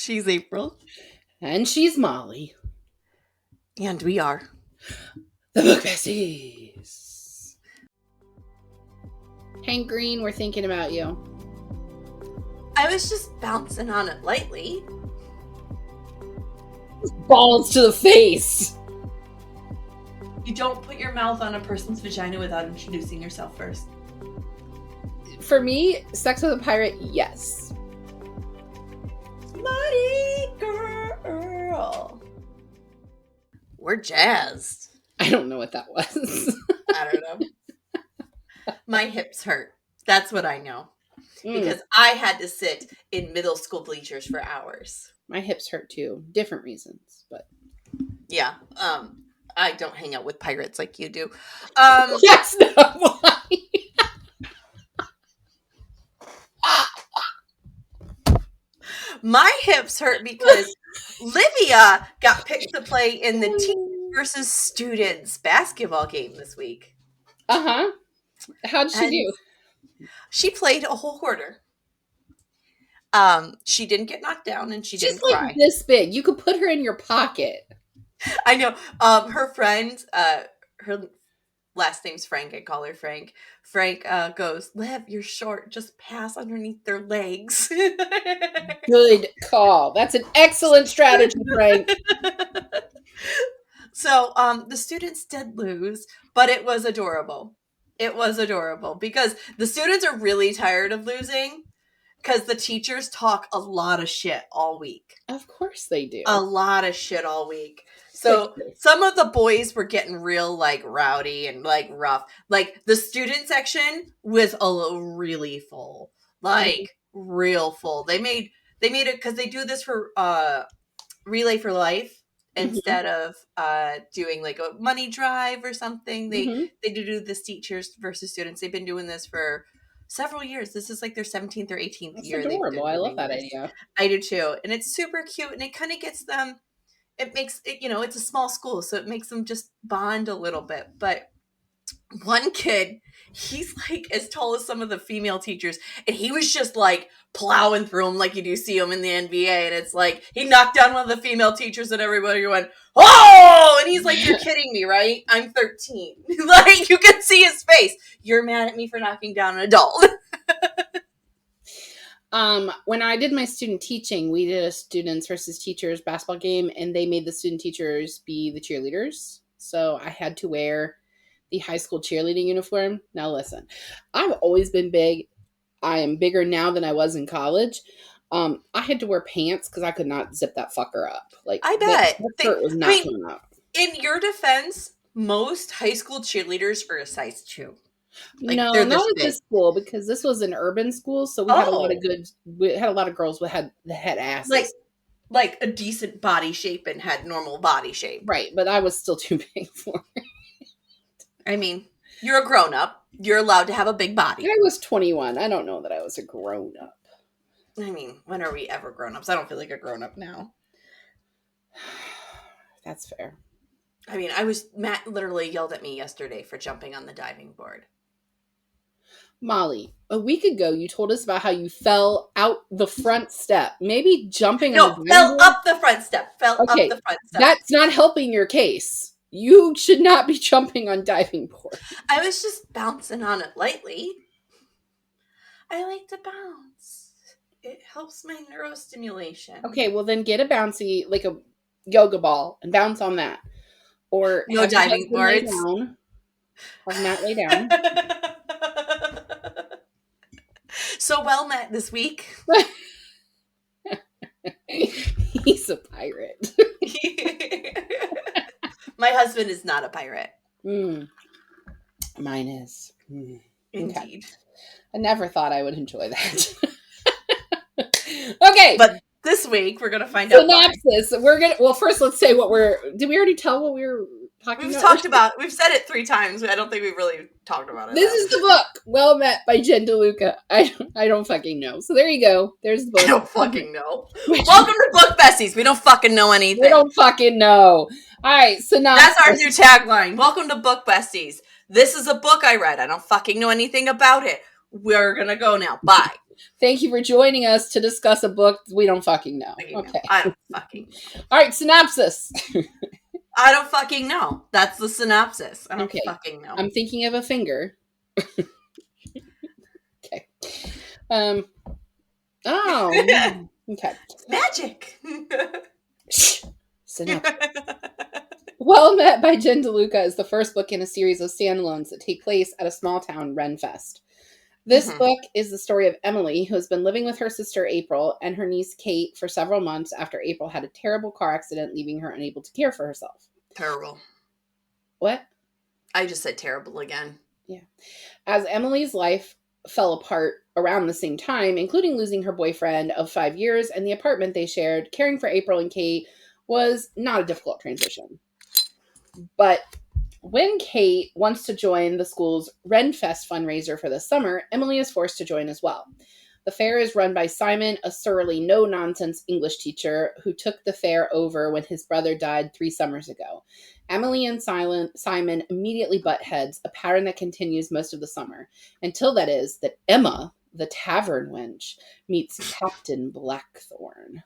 She's April. And she's Molly. And we are the Book Besties. Hank Green, we're thinking about you. I was just bouncing on it lightly. Balls to the face. You don't put your mouth on a person's vagina without introducing yourself first. For me, Sex with a Pirate, yes. Slutty girl. We're jazzed. I don't know what that was. I don't know. My hips hurt. That's what I know. Because I had to sit in middle school bleachers for hours. My hips hurt too. Different reasons, but... Yeah. I don't hang out with pirates like you do. That's not why. My hips hurt because Livia got picked to play in the team versus students basketball game this week. Uh-huh. How'd she do? She played a whole quarter. She didn't get knocked down and she's didn't cry. Like this big. You could put her in your pocket. I know. Her friend, her last name's Frank. I call her Frank. Frank goes, Liv, you're short. Just pass underneath their legs. Good call. That's an excellent strategy, Frank. So the students did lose, but it was adorable. It was adorable because the students are really tired of losing because the teachers talk a lot of shit all week. Of course they do. A lot of shit all week. So some of the boys were getting real like rowdy and like rough. Like the student section was really full. Like real full. They made it because they do this for Relay for Life. Instead of doing like a money drive or something, they do this teachers versus students. They've been doing this for several years. This is like their 17th or 18th year. That's adorable. I love that idea. I do too. And it's super cute. And it kind of gets them, it makes it, it's a small school. So it makes them just bond a little bit. But one kid, he's like as tall as some of the female teachers. And he was just like plowing through them like you do see him in the NBA. And it's like, he knocked down one of the female teachers and everybody went, oh! And he's like, you're kidding me, right? I'm 13. Like, you can see his face. You're mad at me for knocking down an adult. When I did my student teaching, we did a students versus teachers basketball game, and they made the student teachers be the cheerleaders. So I had to wear the high school cheerleading uniform. Now listen, I've always been big. I am bigger now than I was in college. I had to wear pants because I could not zip that fucker up. Like I bet that shirt was not coming up. In your defense, most high school cheerleaders are a size 2. Like, no, not at this school because this was an urban school, so we had a lot of we had a lot of girls that had asses. Like a decent body shape and had normal body shape. Right, but I was still too big for it. I mean, you're a grown up. You're allowed to have a big body. I was 21. I don't know that I was a grown up. I mean, when are we ever grown ups? I don't feel like a grown up now. That's fair. I mean, Matt literally yelled at me yesterday for jumping on the diving board. Molly, a week ago you told us about how you fell out the front step. Maybe jumping on the fell up the front step. Fell up the front step. That's not helping your case. You should not be jumping on diving boards. I was just bouncing on it lightly. I like to bounce. It helps my neurostimulation. Okay, well then get a bouncy, like a yoga ball, and bounce on that. Or no diving boards. Or not lay down. So well met this week. He's a pirate. My husband is not a pirate. Mine is. Indeed. Okay. I never thought I would enjoy that. Okay. But this week we're going to find out. Synopsis. Well, first let's say did we already tell what we were talking about? We've said it 3 times. I don't think we've really talked about it. This is the book, Well Met by Jen DeLuca. I don't fucking know. So there you go. There's the book. I don't fucking know. Welcome to Book Besties. We don't fucking know anything. We don't fucking know. All right, synopsis. That's our new tagline. Welcome to Book Besties. This is a book I read. I don't fucking know anything about it. We're going to go now. Bye. Thank you for joining us to discuss a book we don't fucking know. Okay. I don't fucking know. All right, synopsis. I don't fucking know. That's the synopsis. I don't Okay. fucking know. I'm thinking of a finger. Okay. Oh. Okay. Magic. Synopsis. Well Met by Jen DeLuca is the first book in a series of standalones that take place at a small town, Ren Fest. This book is the story of Emily, who has been living with her sister April and her niece Kate for several months after April had a terrible car accident, leaving her unable to care for herself. Terrible. What? I just said terrible again. Yeah. As Emily's life fell apart around the same time, including losing her boyfriend of 5 years and the apartment they shared, caring for April and Kate was not a difficult transition. But when Kate wants to join the school's Ren Fest fundraiser for the summer, Emily is forced to join as well. The fair is run by Simon, a surly, no-nonsense English teacher who took the fair over when his brother died 3 summers ago. Emily and Simon immediately butt heads, a pattern that continues most of the summer, until that is that Emma, the tavern wench, meets Captain Blackthorn.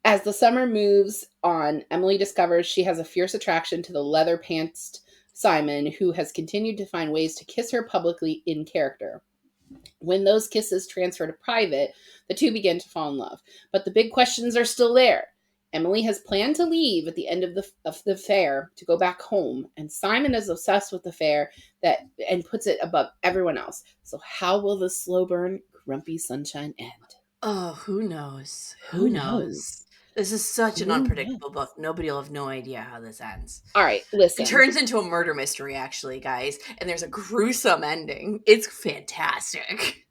As the summer moves on, Emily discovers she has a fierce attraction to the leather-pantsed Simon, who has continued to find ways to kiss her publicly in character. When those kisses transfer to private, the two begin to fall in love. But the big questions are still there. Emily has planned to leave at the end of the fair to go back home, and Simon is obsessed with the fair and puts it above everyone else. So how will the slow burn, grumpy sunshine end? Oh, who knows? Who knows? This is such an unpredictable book. Nobody will have no idea how this ends. All right, listen. It turns into a murder mystery, actually, guys. And there's a gruesome ending. It's fantastic.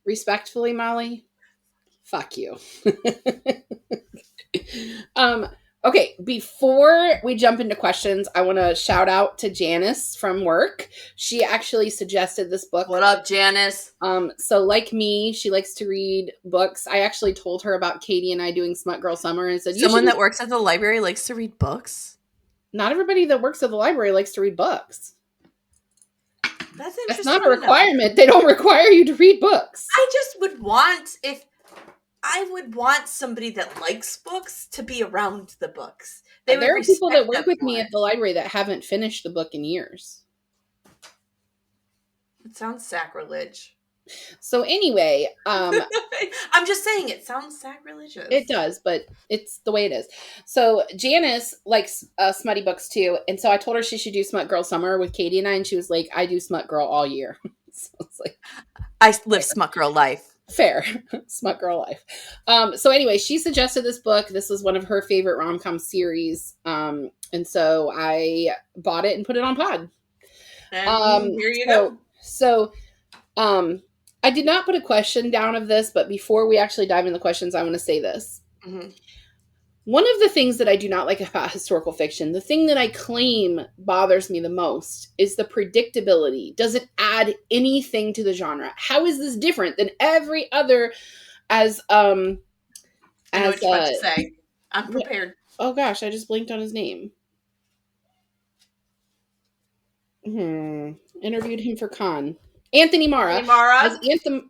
Respectfully, Molly, fuck you. Okay, before we jump into questions, I want to shout out to Janice from work. She actually suggested this book. What up, Janice? So like me, she likes to read books. I actually told her about Katie and I doing Smut Girl Summer and said, someone that works at the library likes to read books? Not everybody that works at the library likes to read books. That's interesting. That's not a requirement. They don't require you to read books. I just would want, I would want somebody that likes books to be around the books. There are people that work with me at the library that haven't finished the book in years. It sounds sacrilege. So anyway, I'm just saying it sounds sacrilegious. It does, but it's the way it is. So Janice likes smutty books too, and so I told her she should do Smut Girl Summer with Katie and I, and she was like, "I do Smut Girl all year." So it's like, I live Smut Girl life. Fair. Smut Girl life. So anyway, she suggested this book. This was one of her favorite rom-com series, and so I bought it and put it on pod. And here you go. So, I did not put a question down of this, but before we actually dive into the questions, I want to say this. Mm-hmm. One of the things that I do not like about historical fiction, the thing that I claim bothers me the most, is the predictability. Does it add anything to the genre? How is this different than every other? I know what you're about to say. I'm prepared. Oh gosh, I just blinked on his name. Interviewed him for Con. Anthony Mara. As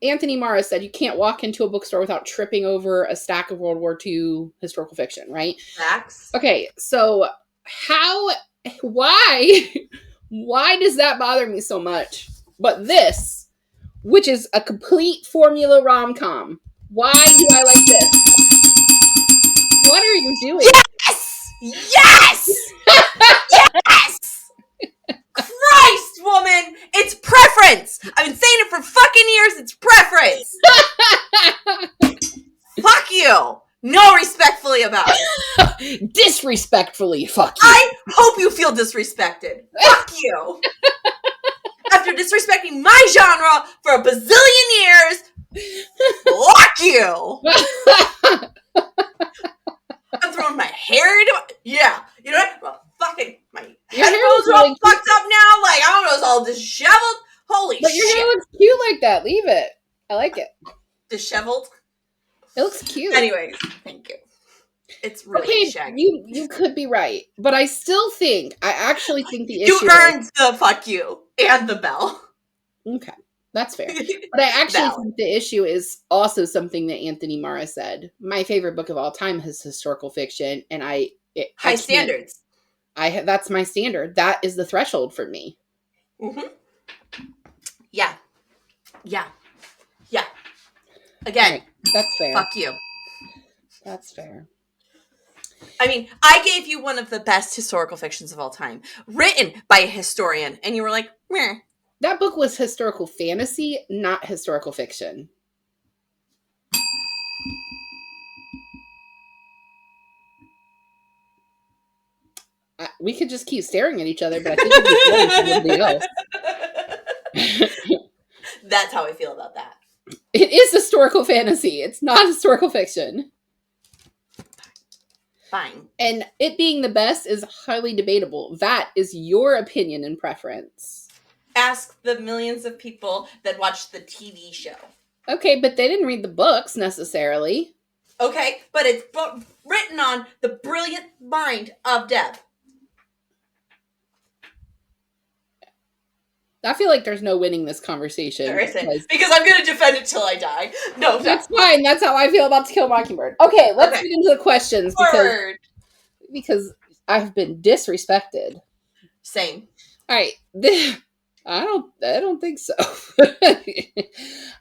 Anthony Mara said, you can't walk into a bookstore without tripping over a stack of World War II historical fiction, right? Facts. Okay, so why does that bother me so much? But this, which is a complete formula rom-com, why do I like this? What are you doing? Yes! Yes! Yes! Christ, woman! It's preference! I've been saying it for fucking years, it's preference! Fuck you! No respectfully about it. Disrespectfully, fuck you. I hope you feel disrespected. Fuck you! After disrespecting my genre for a bazillion years, fuck you! I'm throwing my hair into it. Yeah. You know what? Well, fucking my headphones are all fucked up now. Like, I don't know, it's all disheveled. Holy shit. But your hair looks cute like that. Leave it. I like it. Disheveled? It looks cute. Anyways, thank you. It's really shaggy. You could be right. But I actually think the issue You earned the fuck you and the bell. Okay. That's fair. But I actually Valid. think the issue is also something that Anthony Mara said. My favorite book of all time is historical fiction, and I High can't. standards. That's my standard. That is the threshold for me. Mm-hmm. Yeah. Yeah. Yeah. All Again, right, that's fair. fuck you. That's fair. I mean, I gave you one of the best historical fictions of all time, written by a historian, and you were like, meh. That book was historical fantasy, not historical fiction. We could just keep staring at each other, but I think it'd be boring for everybody else. That's how I feel about that. It is historical fantasy. It's not historical fiction. Fine. And it being the best is highly debatable. That is your opinion and preference. Ask the millions of people that watch the TV show. Okay, but they didn't read the books necessarily. Okay, but it's written on the brilliant mind of Deb. I feel like there's no winning this conversation. There isn't, because I'm going to defend it till I die. No, that's fine. That's how I feel about To Kill a Mockingbird. Okay, let's get into the questions because I've been disrespected. Same. All right. I don't think so. All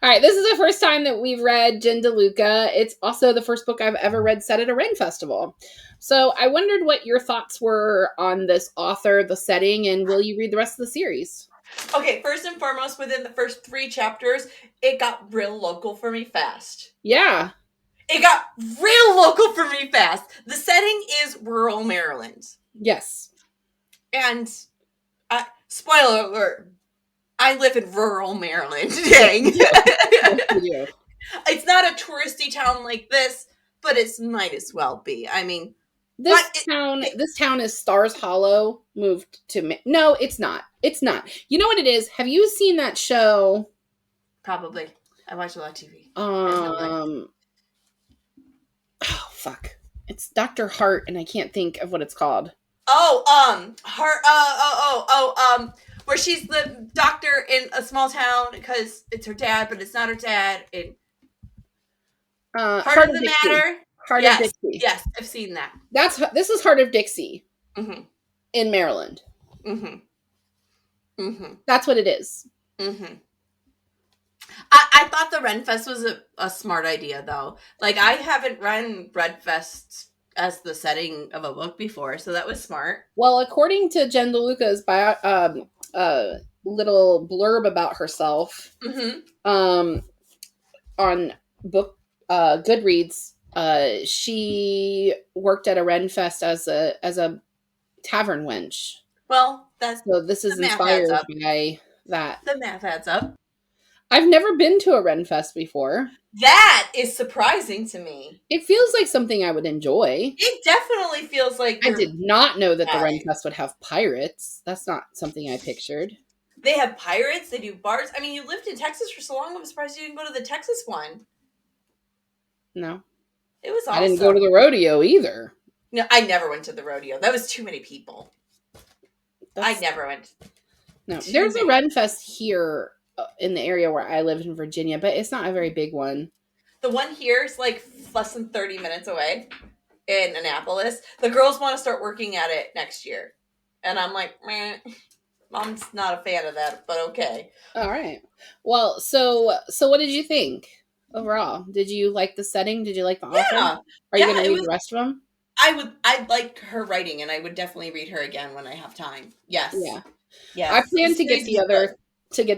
right, this is the first time that we've read Jen DeLuca. It's also the first book I've ever read set at a Ren Festival. So I wondered what your thoughts were on this author, the setting, and will you read the rest of the series? Okay, first and foremost, within the first 3 chapters, it got real local for me fast. Yeah. It got real local for me fast. The setting is rural Maryland. Yes. And, spoiler alert, I live in rural Maryland. Dang. It's not a touristy town like this, but it might as well be. I mean, this town is Stars Hollow. Moved to no, it's not. It's not. You know what it is? Have you seen that show? Probably. I watch a lot of TV. Oh fuck! It's Dr. Hart, and I can't think of what it's called. Where she's the doctor in a small town because it's her dad, but it's not her dad. Heart of the Dixie. Matter. Heart of Dixie. Yes, I've seen that. This is Heart of Dixie, mm-hmm. in Maryland. Mm-hmm. Mm-hmm. That's what it is. Mm-hmm. I thought the Ren Fest was a smart idea, though. Like, I haven't read Ren Fest as the setting of a book before, so that was smart. Well, according to Jen DeLuca's little blurb about herself, on book Goodreads, she worked at a Ren Fest as a tavern wench. Well, so this is inspired by that. The math adds up. I've never been to a Ren Fest before. That is surprising to me. It feels like something I would enjoy. It definitely feels like I did not know that the Ren Fest would have pirates. That's not something I pictured. They have pirates. They do bars. I mean, you lived in Texas for so long. I'm surprised you didn't go to the Texas one. No. It was awesome. I didn't go to the rodeo either. No, I never went to the rodeo. That was too many people. I never went. No, there's a Ren Fest here in the area where I live in Virginia, but it's not a very big one. The one here is like less than 30 minutes away in Annapolis. The girls want to start working at it next year. And I'm like, meh. Mom's not a fan of that, but okay. All right. Well, so what did you think overall? Did you like the setting? Did you like the author? Are you going to read the rest of them? I like her writing, and I would definitely read her again when I have time. Yes. Yeah. Yes. I plan to get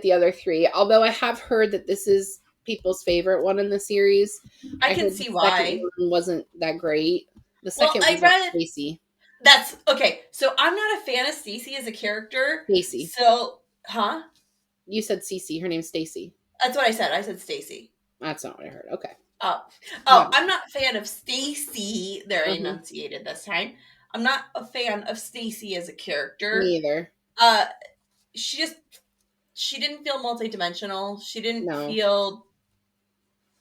the other 3, although I have heard that this is people's favorite one in the series. I can see why. The second one wasn't that great. The second one was Stacey. That's okay. So I'm not a fan of Stacey as a character. Stacey. So, huh? You said Cece. Her name's Stacey. That's what I said. I said Stacey. That's not what I heard. Okay. I'm not a fan of Stacey. They're enunciated this time. I'm not a fan of Stacey as a character. Me either. She didn't feel multidimensional. She didn't feel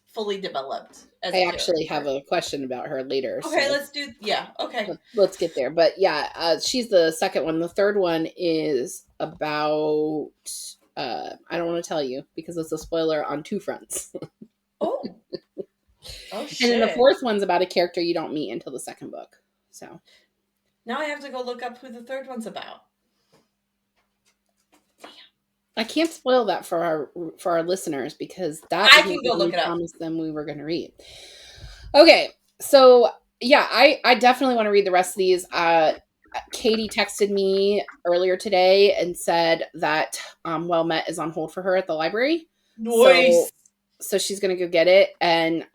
fully developed. I actually have a question about her later. Okay, let's get there. But yeah, she's the second one. The third one is about I don't want to tell you because it's a spoiler on two fronts. Oh. Oh And then the shit. fourth one's about a character you don't meet until the second book. So Now I have to go look up who the third one's about. I can't spoil that for our listeners because that I is can what go we look it up. promised them we were going to read. Okay, so yeah, I definitely want to read the rest of these. Katie texted me earlier today and said that Well Met is on hold for her at the library. Nice. So she's going to go get it. And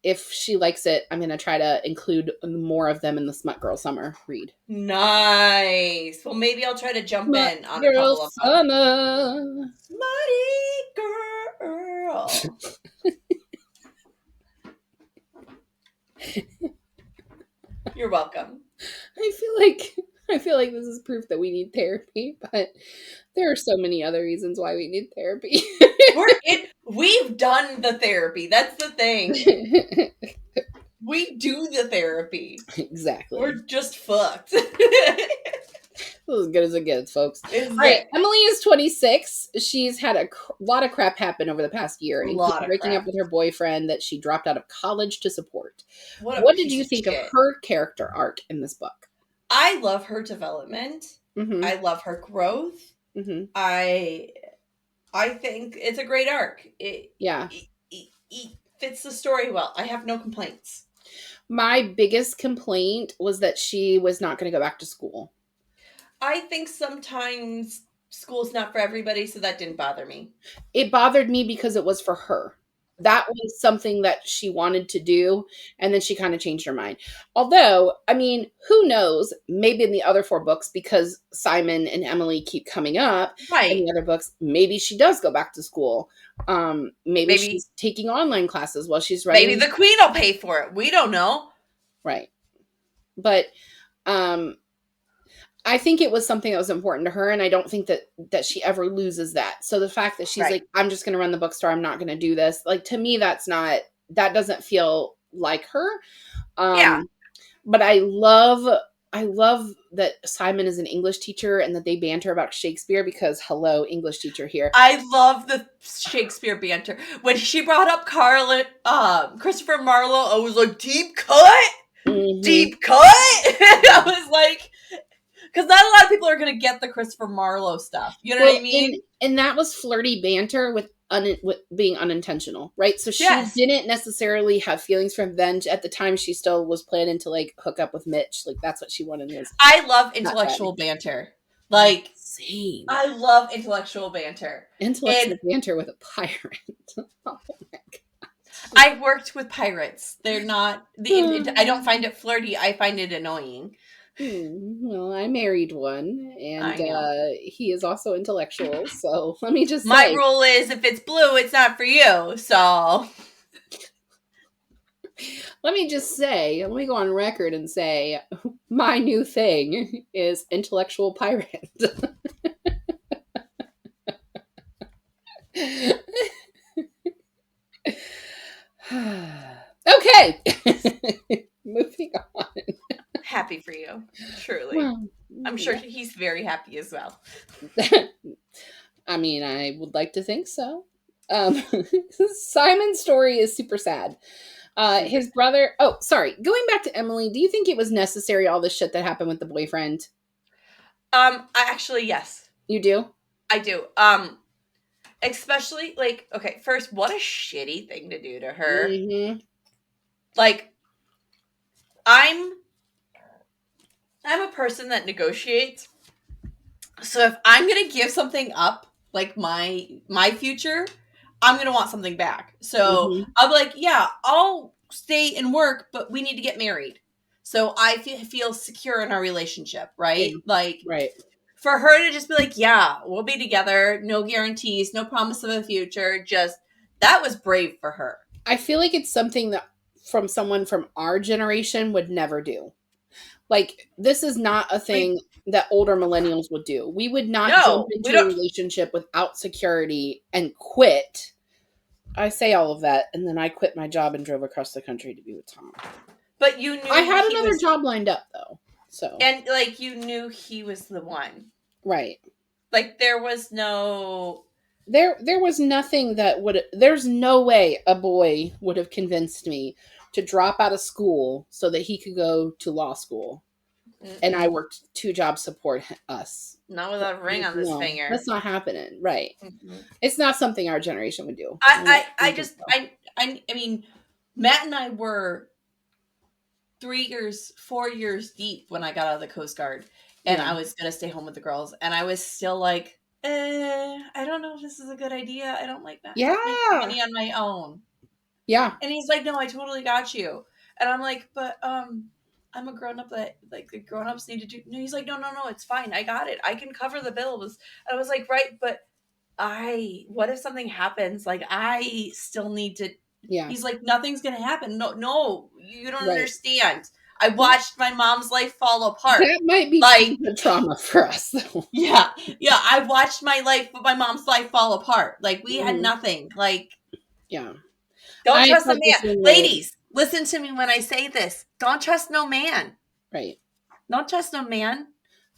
if she likes it, I'm going to try to include more of them in the Smut Girl Summer read. Nice. Well, maybe I'll try to jump Smut in on a Girl couple of them. Summer. Smutty girl. You're welcome. I feel like this is proof that we need therapy, but there are so many other reasons why we need therapy. We've done the therapy. That's the thing. We do the therapy. Exactly. We're just fucked. As good as it gets, folks. All right, Emily is 26. She's had a lot of crap happen over the past year, including breaking up with her boyfriend that she dropped out of college to support. What did you think of her character arc in this book? I love her development. Mm-hmm. I love her growth. Mm-hmm. I think it's a great arc. It fits the story well. I have no complaints. My biggest complaint was that she was not going to go back to school. I think sometimes school's not for everybody, so that didn't bother me. It bothered me because it was for her. That was something that she wanted to do, and then she kind of changed her mind. Although, I mean, who knows? Maybe in the other 4 books, because Simon and Emily keep coming up in the other books, maybe she does go back to school. Maybe she's taking online classes while she's writing. Maybe the queen will pay for it. We don't know. Right. But I think it was something that was important to her, and I don't think that she ever loses that. So the fact that she's like, I'm just going to run the bookstore, I'm not going to do this. Like, to me, that doesn't feel like her. But I love that Simon is an English teacher and that they banter about Shakespeare because, hello, English teacher here. I love the Shakespeare banter. When she brought up Christopher Marlowe, I was like, deep cut? Mm-hmm. Deep cut? I was like... Because not a lot of people are going to get the Christopher Marlowe stuff. You know what I mean? And that was flirty banter with being unintentional, right? So she didn't necessarily have feelings for revenge. At the time, she still was planning to, like, hook up with Mitch. Like, that's what she wanted. I love intellectual banter. Like, same. I love intellectual banter. Banter with a pirate. Oh, my God. I worked with pirates. They're not... I don't find it flirty. I find it annoying. Well, I married one, and he is also intellectual, so let me just say. My rule is, if it's blue, it's not for you, so... Let me go on record and say, my new thing is intellectual pirate. Okay! Moving on. Happy for you, truly. Well, I'm sure he's very happy as well. I mean, I would like to think so. Simon's story is super sad. His brother... Oh, sorry. Going back to Emily, do you think it was necessary, all this shit that happened with the boyfriend? Actually, yes. You do? I do. Especially, like, okay, first, what a shitty thing to do to her. Mm-hmm. Like, I'm a person that negotiates. So if I'm going to give something up, like my future, I'm going to want something back. So I'll be like, yeah, I'll stay and work, but we need to get married. So I feel secure in our relationship, right? Like, for her to just be like, yeah, we'll be together. No guarantees, no promise of a future. Just, that was brave for her. I feel like it's something that from someone from our generation would never do. Like, this is not a thing that older millennials would do. We would not jump into a relationship without security and quit. I say all of that, and then I quit my job and drove across the country to be with Tom. But you knew I had another job lined up, though. So, and, like, you knew he was the one. Right. Like, there was no... there was nothing that would, there's no way a boy would have convinced me to drop out of school so that he could go to law school and I Mm-mm. worked two jobs support us. Not without a ring on this No, finger. that's not happening. Right. Mm-mm. It's not something our generation would do. I Think just so. I mean, Matt and I were 3 years, 4 years deep when I got out of the Coast Guard, and Yeah. I was gonna stay home with the girls, and I was still like, I don't know if this is a good idea. I don't like that making Yeah. money on my own. Yeah. And he's like, no, I totally got you. And I'm like, but I'm a grown up that like the grown ups need to do. No, he's like, no, it's fine. I got it. I can cover the bills. And I was like, right, but what if something happens? Like I still need to. Yeah. He's like, nothing's gonna happen. No, you don't Right. understand. I watched my mom's life fall apart. That might be Like, childhood trauma for us, though. yeah, I watched my mom's life fall apart. Like we had Mhm. nothing. Like, Yeah. don't I trust a felt the man. same way. Ladies, listen to me when I say this. Don't trust no man. Right. Don't trust no man.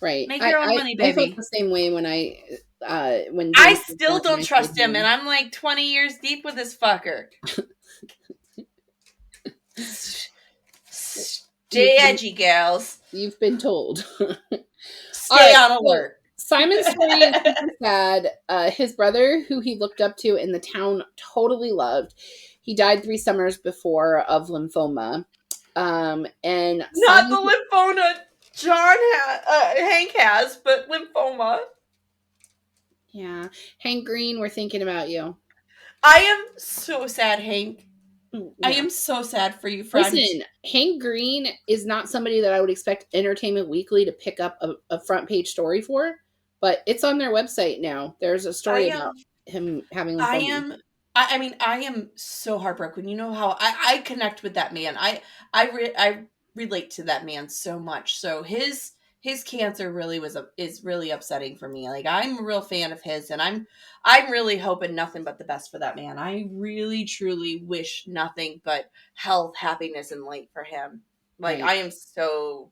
Right. Make your own money, I felt baby. the same way when I James was still born and don't I stayed trust him, and home. I'm like 20 years deep with this fucker. Stay edgy, gals. You've been told. All Stay right. on So alert. Simon's story is super sad. His brother, who he looked up to and the town totally loved, he died 3 summers before of lymphoma. And Not the Simon, lymphoma Hank has, but lymphoma. yeah, Hank Green, we're thinking about you. I am so sad, Hank. I Yeah. am so sad for you, friend. Listen, Hank Green is not somebody that I would expect Entertainment Weekly to pick up a front page story for, but it's on their website now. There's a I story am about him having I lymphoma. am. I mean, I am so heartbroken. You know how I connect with that man. I relate to that man so much. So his cancer really is really upsetting for me. Like I'm a real fan of his, and I'm really hoping nothing but the best for that man. I really truly wish nothing but health, happiness, and light for him. Like Right. I am so.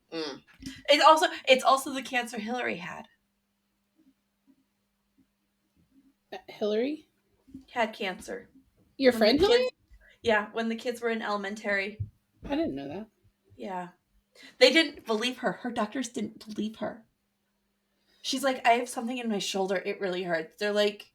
It's also the cancer Hillary Hillary? had cancer Your when the friend Hillary? kids. Yeah, when the kids were in elementary. I didn't know that. Yeah. They didn't believe her. Her doctors didn't believe her. She's like, I have something in my shoulder. It really hurts. They're like,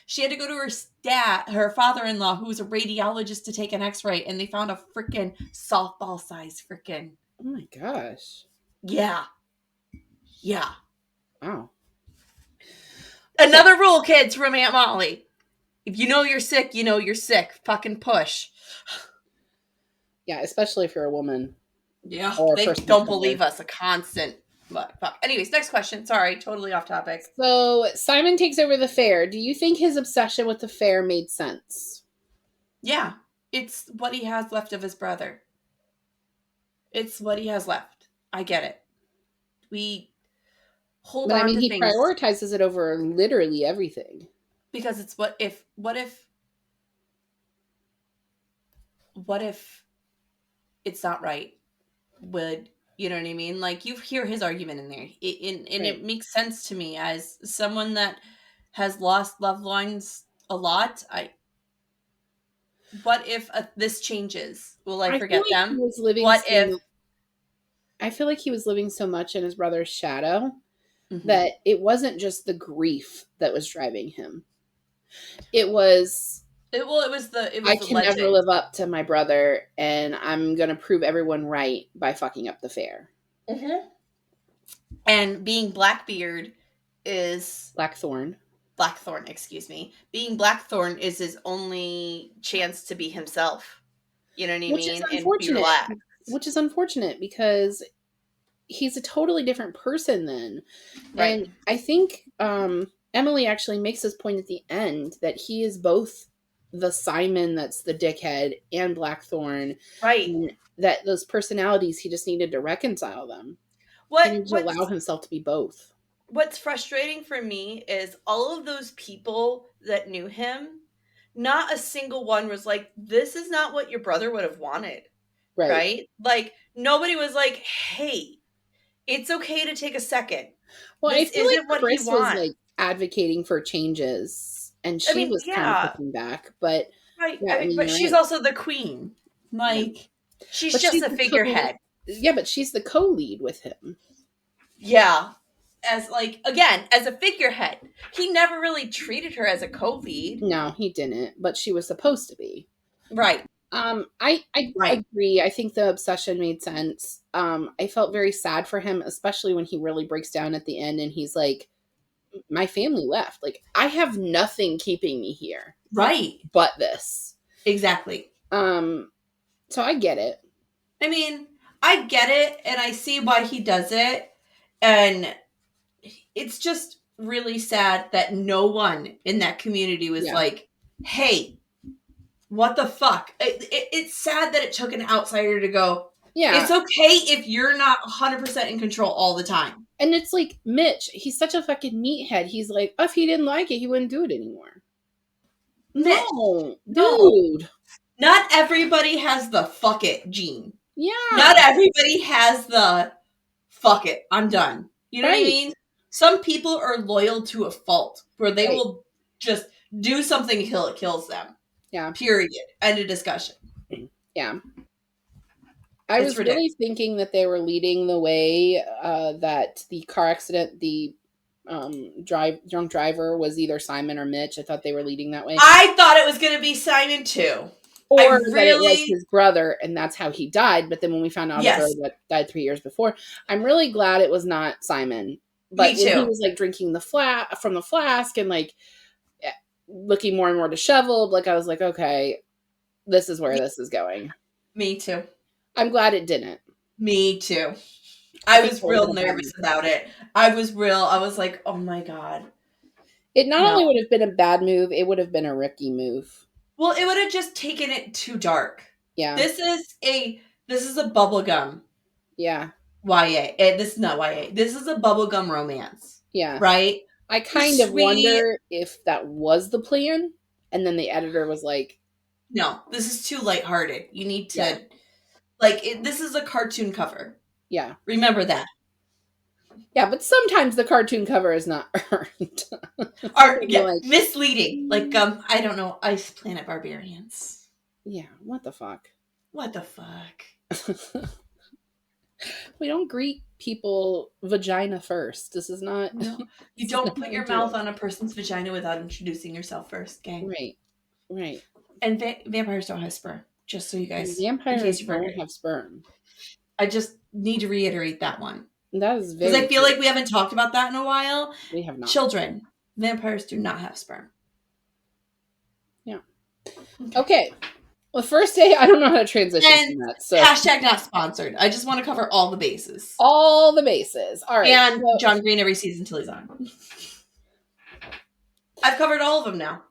she had to go to her father-in-law, who was a radiologist, to take an x-ray, and they found a freaking softball size freaking. Oh my gosh. Yeah. Yeah. Wow. Okay. Another rule, kids, from Aunt Molly. If you know you're sick, you know you're sick. Fucking push. Yeah, especially if you're a woman Yeah. or a They person of don't color. believe us. A constant. But fuck. Anyways, next question. Sorry, totally off topic. So Simon takes over the fair. Do you think his obsession with the fair made sense? Yeah. It's what he has left of his brother. It's what he has left. I get it. We hold But I on mean, to he things prioritizes it over literally everything. because it's what if it's not right? Would you know what I mean? Like you hear his argument in there, and Right. it makes sense to me as someone that has lost loved ones a lot. What if this changes? Will I I feel forget like he them? was living What if? so I feel like he was living so much in his brother's shadow Mhm. that it wasn't just the grief that was driving him. It was, It I was the can never legend. live up to my brother and I'm going to prove everyone right by fucking up the fair. Mm-hmm. And being Blackbeard is Blackthorn. Blackthorn, excuse me. Being Blackthorn is his only chance to be himself. You know what I Which is mean? And be unfortunate. relaxed. Which is unfortunate because he's a totally different person then. Right. And I think Emily actually makes this point at the end that he is both the Simon that's the dickhead and Blackthorn, Right. and that those personalities, he just needed to reconcile them. He What needed to allow what's himself to be both. what's frustrating for me is all of those people that knew him, not a single one was like, this is not what your brother would have wanted. Right. Right? Like nobody was like, hey, it's okay to take a second. Well, I This feel like isn't what he Chris was wants. like advocating for changes and I she mean, was kind of yeah, pushing back. But right. yeah, I I mean, mean, but you're she's right. also the queen. Yeah, Like, she's but just she's a the co figurehead. yeah, but she's the co-lead with him. Yeah. As like again, as a figurehead. He never really treated her as a co-lead. No, he didn't, but she was supposed to be. Right. I Right. agree. I think the obsession made sense. I felt very sad for him, especially when he really breaks down at the end and he's like, "My family left. Like, I have nothing keeping me here Right. but this." Exactly. So I get it. I mean, I get it and I see why he does it. And it's just really sad that no one in that community was Yeah. like, hey, what the fuck? It's sad that it took an outsider to go, Yeah. it's okay if you're not 100% in control all the time. And it's like Mitch, he's such a fucking meathead. He's like, if he didn't like it, he wouldn't do it anymore. Mitch, No, no. dude. Not everybody has the fuck it gene. Yeah. Not everybody has the fuck it, I'm done. You know what I Right. mean? Some people are loyal to a fault where they Right. will just do something until it kills them. Yeah. Period. End of discussion. Yeah. I It's was ridiculous. really thinking that they were leading the way, that the car accident, the drunk driver was either Simon or Mitch. I thought they were leading that way. I thought it was going to be Simon too. I Or that it was really, his brother and that's how he died. But then when we found out his brother yes, died 3 years before, I'm really glad it was not Simon. But me when he too. was like drinking the from the flask and like looking more and more disheveled, like I was like, okay, this is where this is going. Me too. I'm glad it didn't. Me too. I I think was that would have real been a bad nervous movie. about it. I was like, oh my God. It not No. only would have been a bad move, it would have been a Ricky move. Well, it would have just taken it too dark. Yeah. This is a bubblegum Yeah. YA. This is not YA. This is a bubblegum romance. Yeah. Right? I We're kind of sweet. wonder if that was the plan. And then the editor was like, No, this is too lighthearted. You need to yeah. this is a cartoon cover. Yeah. Remember that. Yeah, but sometimes the cartoon cover is not earned. Or You're yeah, like, misleading. Like I don't know, Ice Planet Barbarians. yeah, what the fuck? What the fuck? We don't greet people vagina first. This is not. No. You This is not don't how put we your do mouth it. on a person's vagina without introducing yourself first, gang. Right. Right. And vampires don't have sperm. Just so you And guys, in vampires case you've don't forgotten. have sperm. I just need to reiterate that one. That is Because very I feel true. like we haven't talked about that in a while. We have not. Children, vampires do not have sperm. Yeah. Okay. Well, first day, I don't know how to transition And from that. So hashtag not sponsored. I just want to cover all the bases. all the bases. All right. And so- John Green every season till he's on. I've covered all of them now.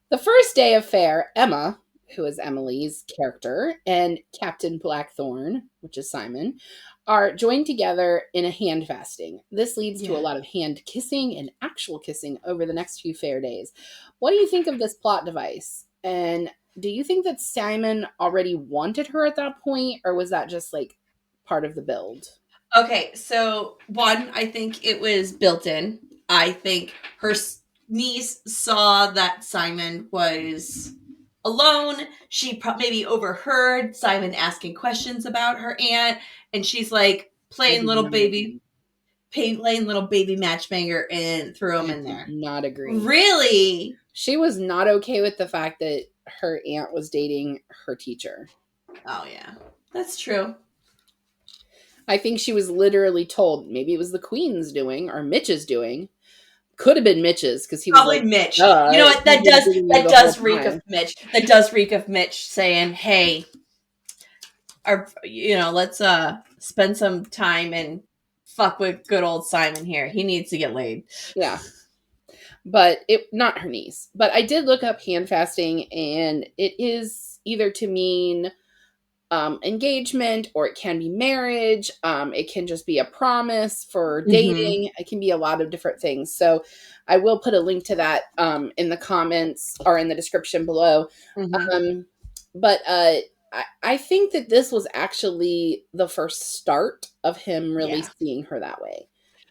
The first day of fair, Emma, who is Emily's character, and Captain Blackthorn, which is Simon, are joined together in a hand fasting. This leads to a lot of hand kissing and actual kissing over the next few fair days. What do you think of this plot device? And do you think that Simon already wanted her at that point, or was that just like part of the build? Okay, so one, I think it was built in. I think her niece saw that Simon was alone. She maybe overheard Simon asking questions about her aunt, and she's like playing little baby matchmaker and threw him in there. Not agree. Really? She was not okay with the fact that her aunt was dating her teacher. Oh yeah, that's true. I think she was literally told, maybe it was the Queen's doing or Mitch's doing. Could have been Mitch's because he was Probably like, Mitch. You know what? That does reek of Mitch. That does reek of Mitch saying, "Hey, let's spend some time and fuck with good old Simon here. He needs to get laid." Yeah. But not her niece. But I did look up hand fasting, and it is either to mean engagement, or it can be marriage. It can just be a promise for dating. It can be a lot of different things. So I will put a link to that in the comments or in the description below. But I think that this was actually the first start of him really seeing her that way.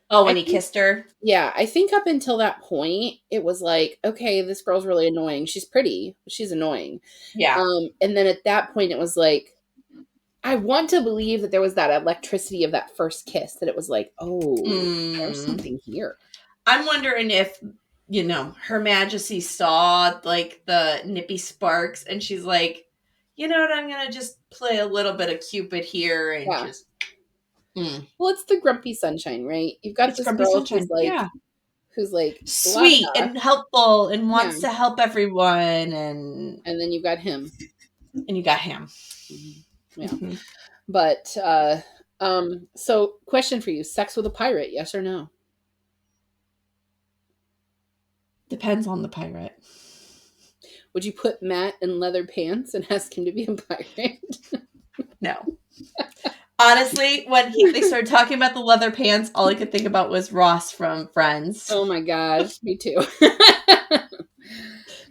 Oh, I when he think, kissed her? yeah, I think up until that point, it was like, okay, this girl's really annoying. She's pretty, but she's annoying. Yeah. And then at that point, it was like, I want to believe that there was that electricity of that first kiss, that it was like, oh, there's Mm. something here. I'm wondering if, Her Majesty saw like the nippy sparks and she's like, you know what, I'm going to just play a little bit of Cupid here and Yeah. just. Mm. Well, it's the grumpy sunshine, right? You've got It's this Grumpy girl who's Sunshine. like, Yeah. la Sweet da. and helpful and Yeah. wants to help everyone. And And then you've got him. you got him. Mm-hmm. Yeah. But, so question for you, sex with a pirate, yes or no? Depends on the pirate. Would you put Matt in leather pants and ask him to be a pirate? No. Honestly, when they started talking about the leather pants, all I could think about was Ross from Friends. Oh my gosh, me too.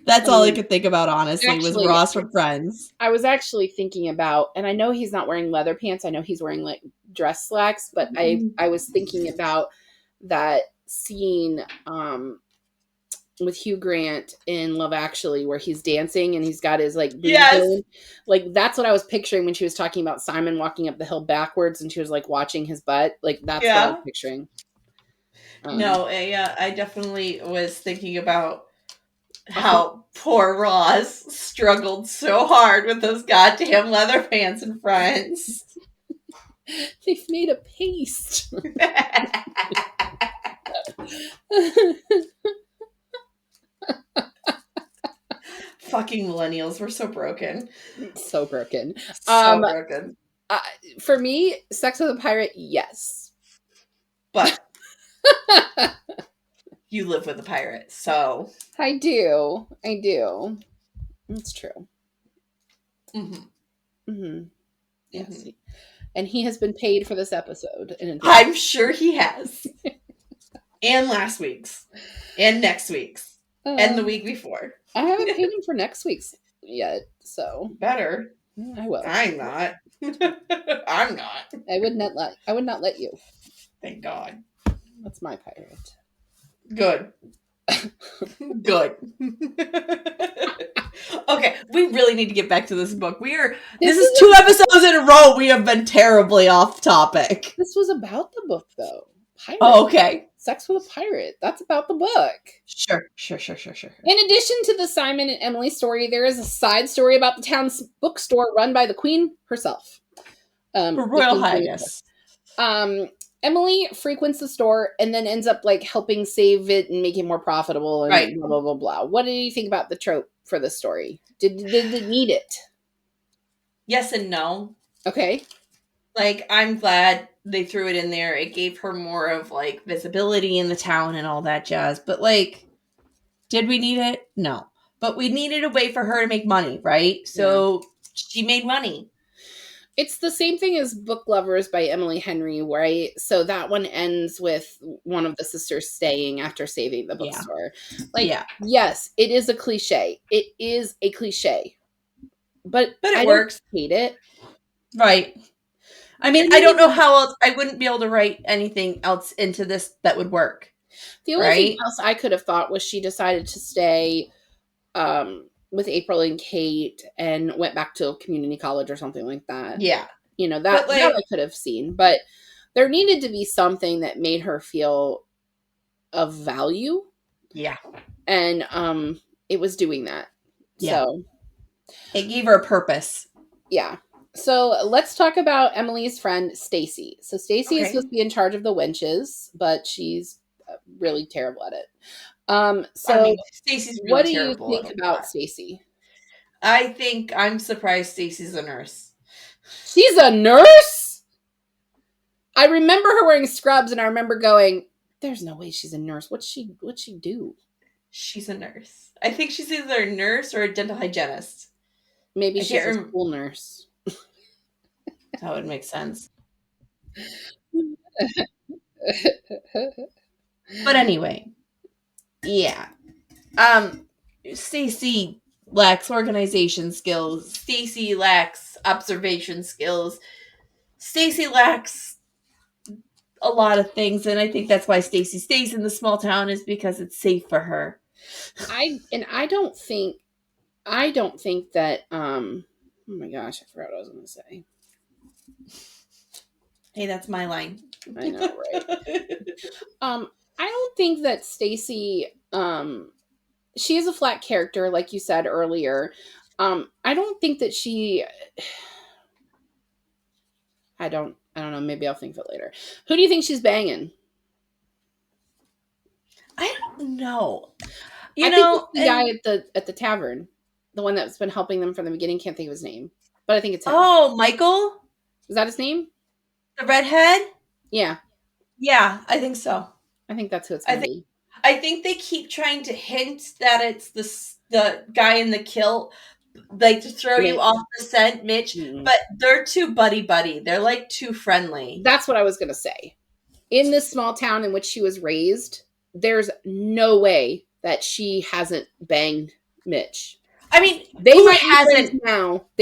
That's all I could think about, honestly, was Actually, Ross from Friends. I was actually thinking about, and I know he's not wearing leather pants. I know he's wearing like dress slacks, but I was thinking about that scene with Hugh Grant in Love Actually, where he's dancing and he's got his like booty going. Like that's what I was picturing when she was talking about Simon walking up the hill backwards and she was like watching his butt. Like that's what I was picturing. No, I definitely was thinking about how poor Ross struggled so hard with those goddamn leather pants and Friends. They've made a paste. Fucking millennials, we're so broken. So broken. So broken. For me, sex with a pirate, yes. But you live with a pirate, so. I do. It's true. Mm-hmm. Mm-hmm. Yes. Mm-hmm. And he has been paid for this episode. I'm sure he has. And last week's. And next week's. And the week before. I haven't paid him for next week's yet, so. Better. I will. I'm not. I'm not. I would not let you. Thank God. That's my pirate. Good. Good. Okay, we really need to get back to this book. This is 2 episodes in a row we have been terribly off topic. This was about the book, though. Pirate. Oh, okay. Sex with a pirate. That's about the book. Sure. In addition to the Simon and Emily story, there is a side story about the town's bookstore run by the Queen herself. Her Royal Highness. Emily frequents the store and then ends up like helping save it and make it more profitable and right. blah, blah, blah, blah. What did you think about the trope for this story? Did it need it? Yes and no. Okay. Like, I'm glad they threw it in there. It gave her more of like visibility in the town and all that jazz. But like, did we need it? No. But we needed a way for her to make money, right? So she made money. It's the same thing as Book Lovers by Emily Henry, right? So that one ends with one of the sisters staying after saving the bookstore. Yes, it is a cliche. It is a cliche. But it works. Don't hate it. Right. I mean, I don't know how else. I wouldn't be able to write anything else into this that would work. The only thing else I could have thought was she decided to stay with April and Kate and went back to community college or something like that. Yeah. You know, that I could have seen. But there needed to be something that made her feel of value. Yeah. And it was doing that. Yeah. So it gave her a purpose. Yeah. So let's talk about Emily's friend, Stacy. So Stacy is supposed to be in charge of the wenches, but she's really terrible at it. Stacy's really what do you think about Stacy? I think I'm surprised Stacy's a nurse. She's a nurse? I remember her wearing scrubs, and I remember going, "There's no way she's a nurse. What's she do?" She's a nurse. I think she's either a nurse or a dental hygienist. Maybe she's a school nurse. That would make sense. But anyway, yeah. Stacy lacks organization skills. Stacy lacks observation skills. Stacy lacks a lot of things, and I think that's why Stacy stays in the small town, is because it's safe for her. I don't think that oh my gosh, I forgot what I was gonna say. Hey, that's my line. I know, right? I don't think that Stacy she is a flat character, like you said earlier. I don't think that I don't know, maybe I'll think of it later. Who do you think she's banging? I don't know. I think it's the guy at the tavern, the one that's been helping them from the beginning. Can't think of his name, but I think it's him. Oh, Michael? Is that his name? The redhead? Yeah. Yeah, I think so. I think that's who it's going to be. I think they keep trying to hint that it's the guy in the kilt, like to throw you off the scent, Mitch. But they're too buddy. They're like too friendly. That's what I was going to say. In this small town in which she was raised, there's no way that she hasn't banged Mitch. I mean, they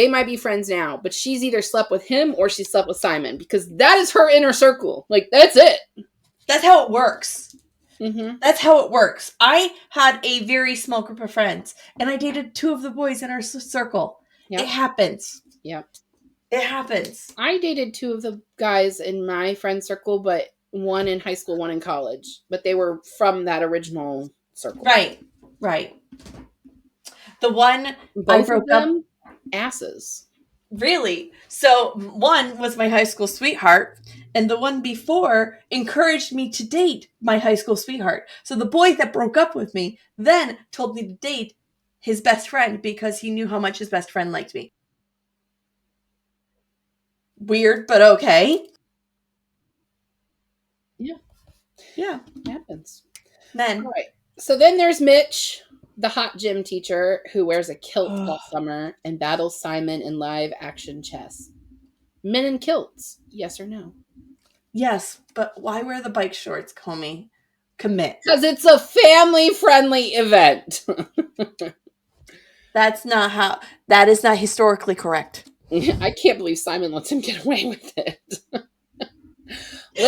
might be friends now, but she's either slept with him or she slept with Simon, because that is her inner circle. Like, that's it. That's how it works. Mm-hmm. That's how it works. I had a very small group of friends, and I dated 2 of the boys in our circle. Yep. It happens. Yep. It happens. I dated 2 of the guys in my friend circle, but one in high school, one in college. But they were from that original circle. Right. The one both I broke of them, up, asses. Really? So one was my high school sweetheart, and the one before encouraged me to date my high school sweetheart. So the boy that broke up with me then told me to date his best friend because he knew how much his best friend liked me. Weird, but okay. Yeah. It happens. Men. All right. So then there's Mitch, the hot gym teacher who wears a kilt all summer and battles Simon in live action chess. Men in kilts, yes or no? Yes, but why wear the bike shorts, Comey? Commit. Because it's a family-friendly event. That is not historically correct. I can't believe Simon lets him get away with it.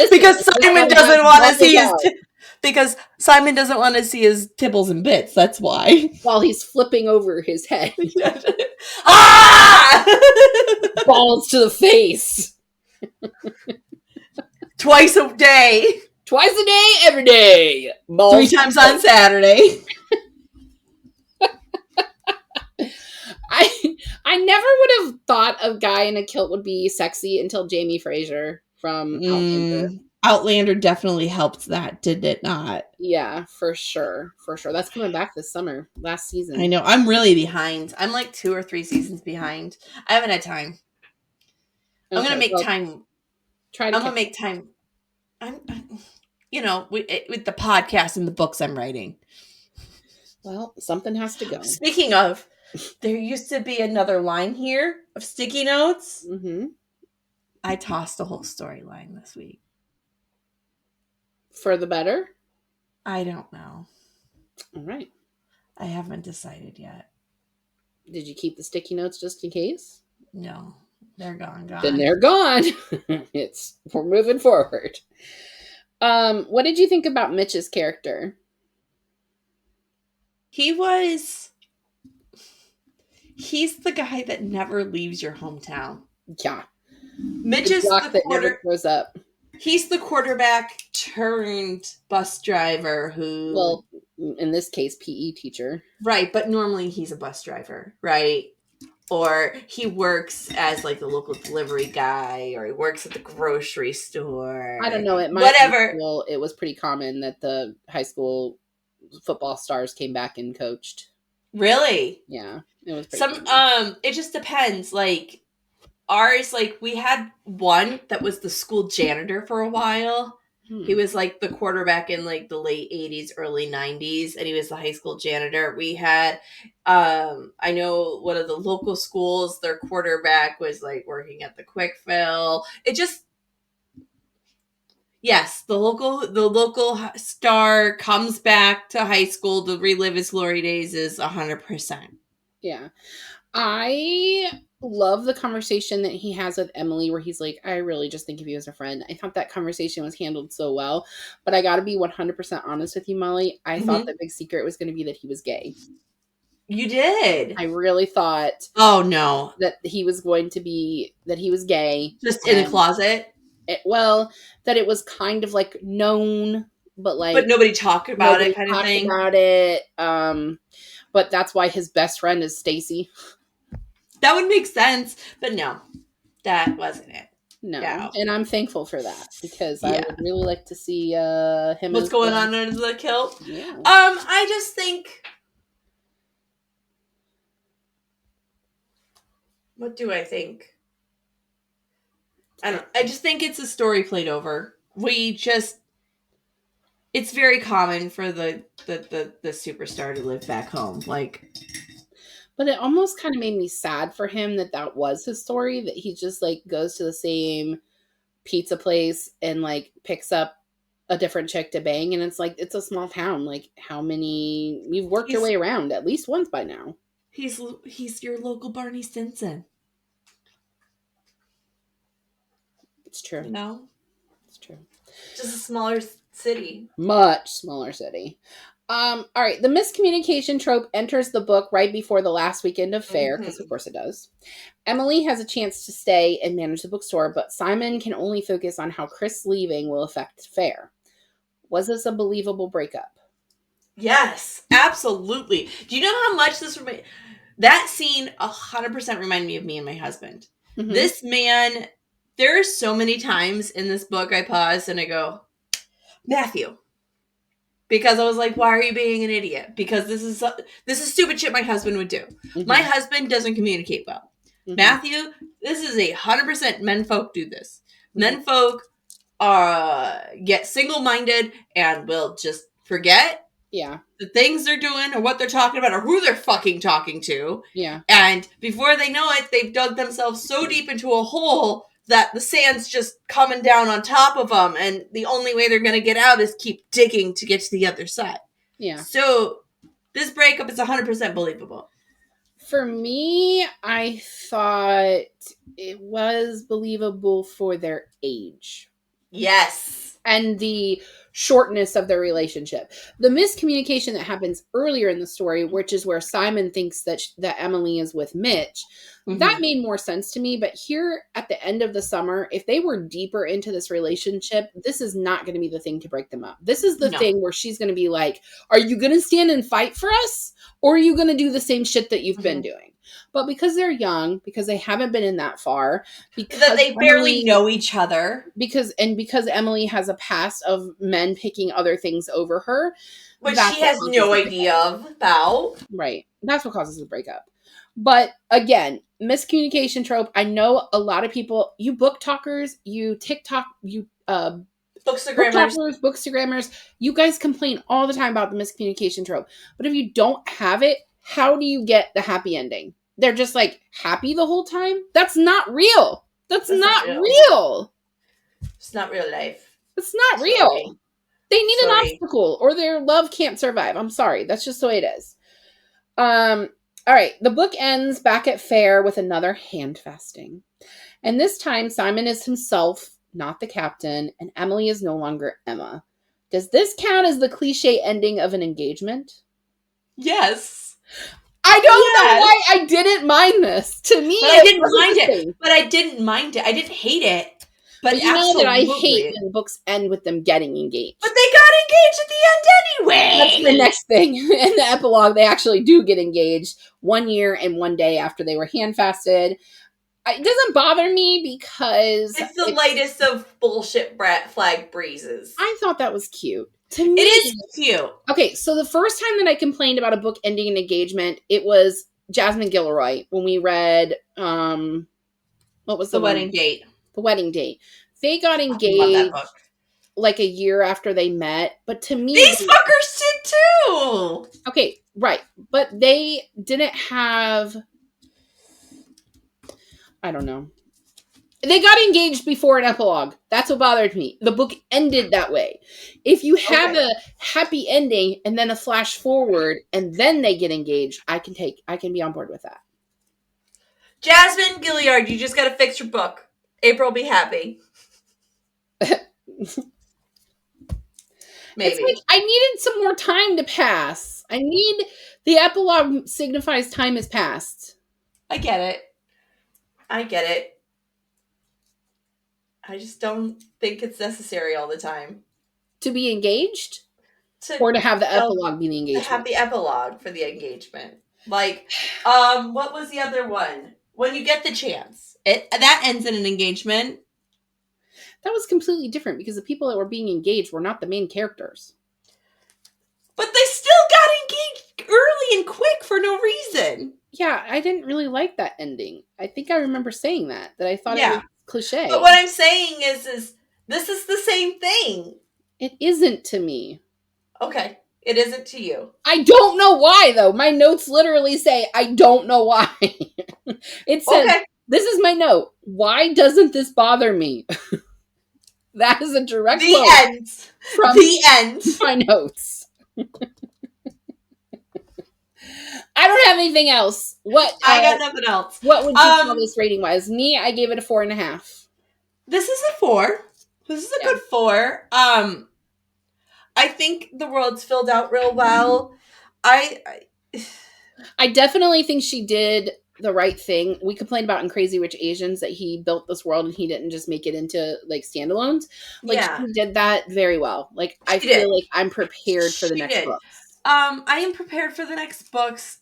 Because Simon doesn't want to see because Simon doesn't want to see his tibbles and bits. That's why. While he's flipping over his head. Balls to the face. Twice a day. Every day. Balls 3 times on Saturday. I never would have thought a guy in a kilt would be sexy until Jamie Fraser from Outlander. Outlander definitely helped that, did it not? Yeah, for sure. That's coming back this summer, last season. I know. I'm really behind. I'm like 2 or 3 seasons behind. I haven't had time. Okay, I'm going to make time. I'm going to make time. I'm with the podcast and the books I'm writing. Well, something has to go. Speaking of, there used to be another line here of sticky notes. Mm-hmm. I tossed a whole storyline this week. For the better? I don't know. All right. I haven't decided yet. Did you keep the sticky notes just in case? No. They're gone. Then they're gone. We're moving forward. What did you think about Mitch's character? He's the guy that never leaves your hometown. Yeah. Mitch is the never grows up. He's the quarterback turned bus driver who... Well, in this case, PE teacher. Right, but normally he's a bus driver, right? Or he works as like the local delivery guy, or he works at the grocery store. I don't know. At my high school, it was pretty common that the high school football stars came back and coached. Really? Yeah. It was pretty common. It just depends. Like ours, like we had one that was the school janitor for a while. He was like the quarterback in like the late 80s, early 90s, and he was the high school janitor. We had, I know one of the local schools, their quarterback was like working at the Quick Fill. It just, yes, the local star comes back to high school to relive his glory days is 100%. Yeah. I love the conversation that he has with Emily where he's like, I really just think of you as a friend. I thought that conversation was handled so well. But I got to be 100% honest with you, Molly. I thought Mm-hmm. the big secret was going to be that he was gay. You did. I really thought Oh no. that he was going to be, that he was gay. Just in the And, closet. well, that it was kind of like known, but But like nobody talked about it nobody kind of talked thing. about it. But that's why his best friend is Stacy. That would make sense. But no, that wasn't it. No, No. and I'm thankful for that because I Yeah. would really like to see him What's as going on under the kilt? yeah. I just think, what do I think? I don't know. I just think it's a story played over. It's very common for the superstar to live back home. Like, But it almost kind of made me sad for him that that was his story, that he just like goes to the same pizza place and like picks up a different chick to bang, and it's like it's a small town. Like how many you've worked your he's way around at least once by now. he's your local Barney Stinson. It's true. You know, It's true. just a smaller city. Much smaller city. All right. The miscommunication trope enters the book right before the last weekend of fair, because of Mm-hmm. course it does. Emily has a chance to stay and manage the bookstore, but Simon can only focus on how Chris leaving will affect fair. Was this a believable breakup? Yes, absolutely. Do you know how much that scene 100% reminded me of me and my husband. Mm-hmm. This man, there are so many times in this book I pause and I go, Matthew. Because I was like, why are you being an idiot? Because this is stupid shit my husband would do. Mm-hmm. My husband doesn't communicate well. Mm-hmm. Matthew, this is 100% men folk do this. Mm-hmm. Men folk get single-minded and will just forget Yeah. the things they're doing or what they're talking about or who they're fucking talking to. Yeah. And before they know it, they've dug themselves so deep into a hole that the sand's just coming down on top of them. And the only way they're going to get out is keep digging to get to the other side. Yeah. So this breakup is 100% believable. For me, I thought it was believable for their age. Yes. And the shortness of their relationship. The miscommunication that happens earlier in the story, which is where Simon thinks that Emily is with Mitch, that made more sense to me. But here at the end of the summer, if they were deeper into this relationship, this is not going to be the thing to break them up. This is the thing where she's going to be like, are you going to stand and fight for us? Or are you going to do the same shit that you've been doing? But because they're young, because they haven't been in that far, because that they barely know each other, because Emily has a past of men picking other things over her, which she has no idea about. Right. That's what causes the breakup. But again, miscommunication trope. I know a lot of people, you book talkers, you TikTok, you bookstagrammers, you guys complain all the time about the miscommunication trope. But if you don't have it, how do you get the happy ending? They're just like happy the whole time? That's not real. That's not real. It's not real life. It's not real. They need an obstacle or their love can't survive. I'm sorry. That's just the way it is. All right. The book ends back at fair with another hand fasting. And this time Simon is himself, not the captain, and Emily is no longer Emma. Does this count as the cliche ending of an engagement? Yes. I don't know why I didn't mind this. To me, but I didn't mind it. But I didn't mind it. I didn't hate it. But you know that I hate when books end with them getting engaged. But they got engaged at the end anyway. That's the next thing. In the epilogue, they actually do get engaged 1 year and 1 day after they were hand fasted. It doesn't bother me because it's the lightest of bullshit flag breezes. I thought that was cute. To me, it is cute. Okay, so the first time that I complained about a book ending an engagement, it was Jasmine Gilroy when we read what was the wedding date? The Wedding Date. They got engaged like a year after they met, but to me these fuckers did too. Okay, right. But they didn't have, I don't know. They got engaged before an epilogue. That's what bothered me. The book ended that way. If you have a happy ending and then a flash forward and then they get engaged, I can be on board with that. Jasmine Gilliard, you just got to fix your book. April will be happy. Maybe. It's like I needed some more time to pass. I need the epilogue signifies time has passed. I get it. I get it. I just don't think it's necessary all the time. To be engaged? Or to have the epilogue be the engagement? To have the epilogue for the engagement. Like, what was the other one? When you get the chance. That ends in an engagement. That was completely different because the people that were being engaged were not the main characters. But they still got engaged early and quick for no reason. Yeah, I didn't really like that ending. I think I remember saying that I thought it was cliche. But what I'm saying is this is the same thing. It isn't to me. Okay. It isn't to you. I don't know why, though. My notes literally say, I don't know why. It says, This is my note. Why doesn't this bother me? That is a direct quote. The end. From the end. My notes. I don't have anything else. What? I got nothing else. What would you call this rating-wise? Me, I gave it a 4.5. This is a 4. This is a good 4. I think the world's filled out real well. I definitely think she did the right thing. We complained about in Crazy Rich Asians that he built this world and he didn't just make it into like standalones. Like she did that very well. Like I feel like I'm prepared for the next books. I am prepared for the next books.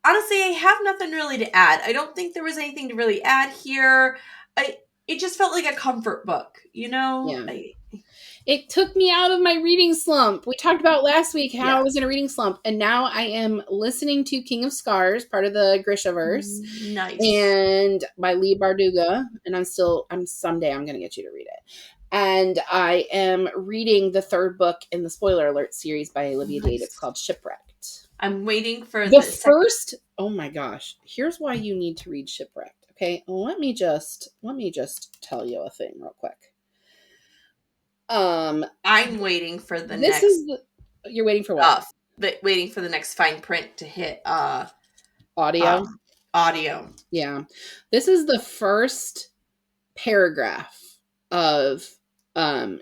Honestly, I have nothing really to add. I don't think there was anything to really add here. It just felt like a comfort book, you know? Yeah. It took me out of my reading slump. We talked about last week how I was in a reading slump, and now I am listening to King of Scars, part of the Grishaverse. Nice. And by Lee Barduga, and someday I'm going to get you to read it. And I am reading the third book in the spoiler alert series by Olivia Dade. It's called Shipwrecked. I'm waiting for the first. Oh my gosh! Here's why you need to read Shipwrecked. Okay, let me just tell you a thing real quick. I'm waiting for the next. You're waiting for what? Waiting for the next fine print to hit. Audio. Audio. Yeah, this is the first paragraph of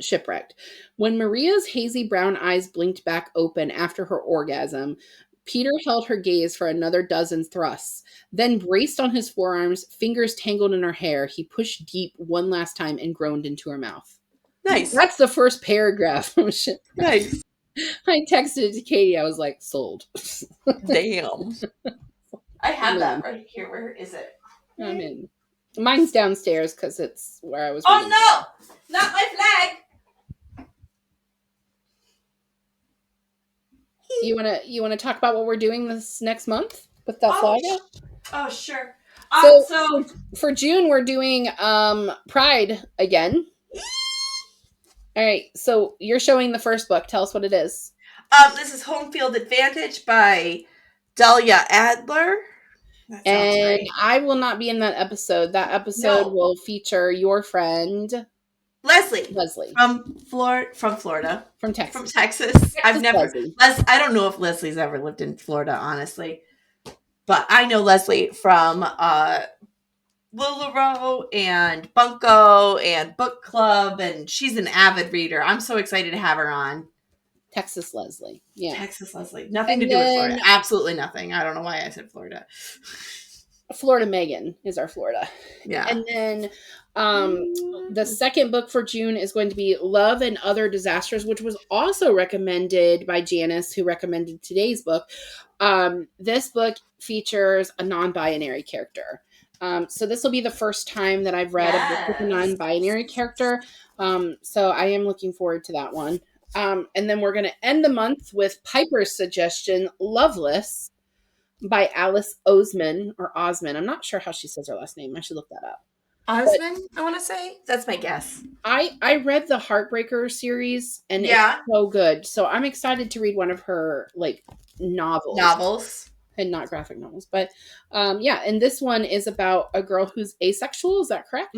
Shipwrecked. When Maria's hazy brown eyes blinked back open after her orgasm, Peter held her gaze for another dozen thrusts, then braced on his forearms, fingers tangled in her hair. He pushed deep one last time and groaned into her mouth. Nice. That's the first paragraph of Shipwrecked. Nice. I texted it to Katie. I was like, sold. Damn. I have that right here. Where is it? I'm in. Mine's downstairs because it's where I was. Oh no! Not my flag. You wanna talk about what we're doing this next month with that flag out? Oh sure. So for June we're doing Pride again. All right. So you're showing the first book. Tell us what it is. This is Home Field Advantage by Delia Adler. And right. I will not be in that episode. That episode will feature your friend Leslie from Florida, from Texas. I've never. I don't know if Leslie's ever lived in Florida, honestly, but I know Leslie from LuLaRoe and Bunko and Book Club, and she's an avid reader. I'm so excited to have her on. Texas Leslie. Yeah. Texas Leslie. Nothing to do with Florida. Absolutely nothing. I don't know why I said Florida. Florida Megan is our Florida. Yeah. And then the second book for June is going to be Love and Other Disasters, which was also recommended by Janice, who recommended today's book. This book features a non-binary character. So this will be the first time that I've read a book with a non-binary character. So I am looking forward to that one. And then we're going to end the month with Piper's suggestion, Loveless, by Alice Osman, or Osman. I'm not sure how she says her last name. I should look that up. Osman, I want to say. That's my guess. I read the Heartbreaker series, and it's so good. So I'm excited to read one of her, like, novels. And not graphic novels. But, and this one is about a girl who's asexual. Is that correct?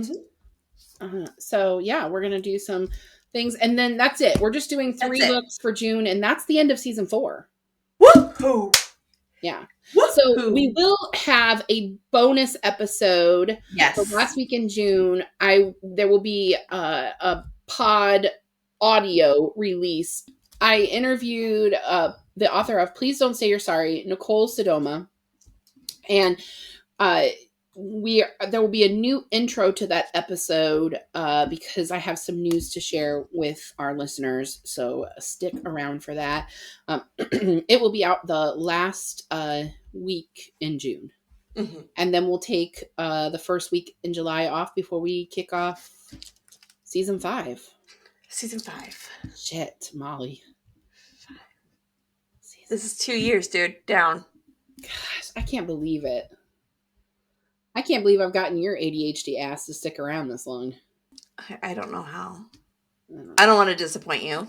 Mm-hmm. So, we're going to do some things, and then that's it. We're just doing 3 books for June, and that's the end of season 4. Woohoo! Yeah. So Woohoo! we will have a bonus episode Yes. for last week in June. There will be a pod audio release. I interviewed the author of Please Don't Say You're Sorry, Nicole Sodoma, and there will be a new intro to that episode because I have some news to share with our listeners. So stick around for that. It will be out the last week in June, and then we'll take the first week in July off before we kick off season 5. Season 5. Shit, Molly. This is 2 years, dude. Down. Gosh, I can't believe it. I can't believe I've gotten your ADHD ass to stick around this long. I don't know how. I don't want to disappoint you.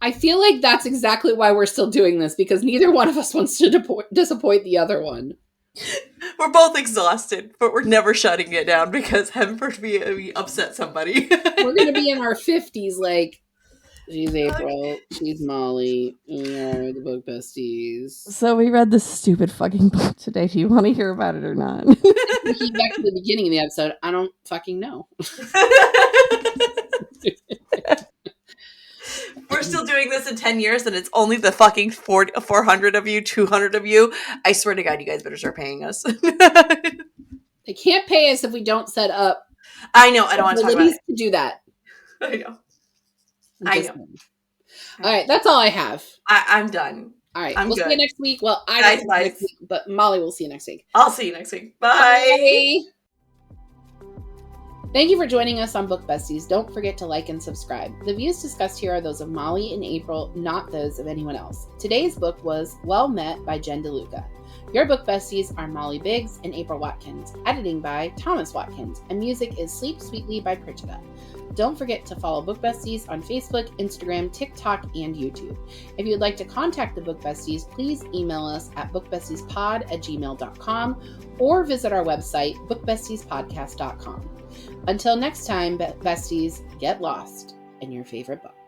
I feel like that's exactly why we're still doing this, because neither one of us wants to disappoint the other one. We're both exhausted, but we're never shutting it down because heaven forbid we upset somebody. We're going to be in our 50s like, she's April, she's Molly, we are the Book Besties. So we read this stupid fucking book today. Do you want to hear about it or not? Back to the beginning of the episode, I don't fucking know. We're still doing this in 10 years and it's only the fucking 400 of you, 200 of you. I swear to God, you guys better start paying us. They can't pay us if we don't set up. I know. I don't want to talk about it. To do that. I know. I know. All right. That's all I have. I'm done. All right. We'll see you next week. Well, I will see you next week, but Molly will see you next week. I'll see you next week. Bye. Thank you for joining us on Book Besties. Don't forget to like and subscribe. The views discussed here are those of Molly and April, not those of anyone else. Today's book was Well Met by Jen DeLuca. Your Book Besties are Molly Biggs and April Watkins. Editing by Thomas Watkins. And music is Sleep Sweetly by Pritchetta. Don't forget to follow Book Besties on Facebook, Instagram, TikTok, and YouTube. If you'd like to contact the Book Besties, please email us at bookbestiespod@gmail.com or visit our website, bookbestiespodcast.com. Until next time, besties, get lost in your favorite book.